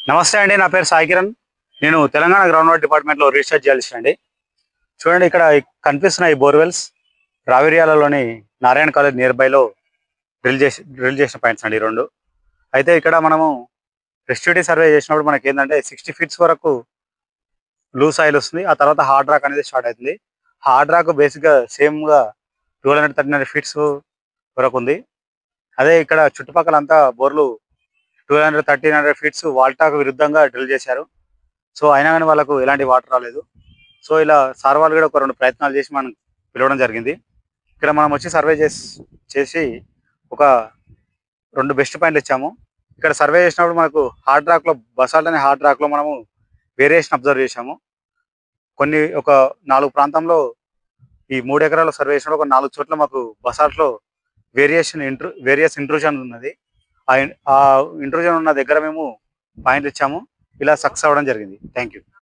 నమస్తే అండి. నా పేరు సాయి కిరణ్. నేను తెలంగాణ గ్రౌండ్ వాటర్ డిపార్ట్మెంట్లో రీసెర్చ్ జర్నలిస్ట్ అండి. చూడండి, ఇక్కడ కనిపిస్తున్న ఈ బోర్వెల్స్ రావిర్యాలలోని నారాయణ కాలేజ్ నియర్ బైలో డ్రిల్ చేసిన పాయింట్స్ అండి ఈ రెండు. అయితే ఇక్కడ మనము రెస్టివిటీ సర్వే చేసినప్పుడు మనకి ఏంటంటే 60 ఫీట్స్ వరకు లూస్ ఆయిల్ వస్తుంది. ఆ తర్వాత హార్డ్ రాక్ అనేది స్టార్ట్ అవుతుంది. హార్డ్ రాక్ బేసిక్గా సేమ్గా 1239 ఫీట్స్ వరకు ఉంది. అదే ఇక్కడ చుట్టుపక్కల అంతా బోర్లు 1200 ఫీట్స్ వాల్టాకు విరుద్ధంగా డ్రిల్ చేశారు. సో అయినా కానీ వాళ్ళకు ఎలాంటి వాటర్ రాలేదు. సో ఇలా సార్ వాళ్ళు కూడా ఒక 2 ప్రయత్నాలు చేసి మనం పిలవడం జరిగింది. ఇక్కడ మనం వచ్చి సర్వే చేసి ఒక 2 బెస్ట్ పాయింట్లు ఇచ్చాము. ఇక్కడ సర్వే చేసినప్పుడు మనకు హార్డ్ రాక్లో బసాల్ట్ అనే హార్డ్ రాక్లో మనము వేరియేషన్ అబ్జర్వ్ చేశాము. ఒక 4 ప్రాంతంలో ఈ 3 ఎకరాల సర్వే చేసినప్పుడు ఒక 4 చోట్ల మాకు బసాల్ట్లో వేరియస్ ఇంట్రూజన్ ఉన్నది. ఆ ఇంట్రూజన్ ఉన్న దగ్గర మేము పాయింట్లు ఇచ్చాము. ఇలా సక్సెస్ అవ్వడం జరిగింది. Thank you.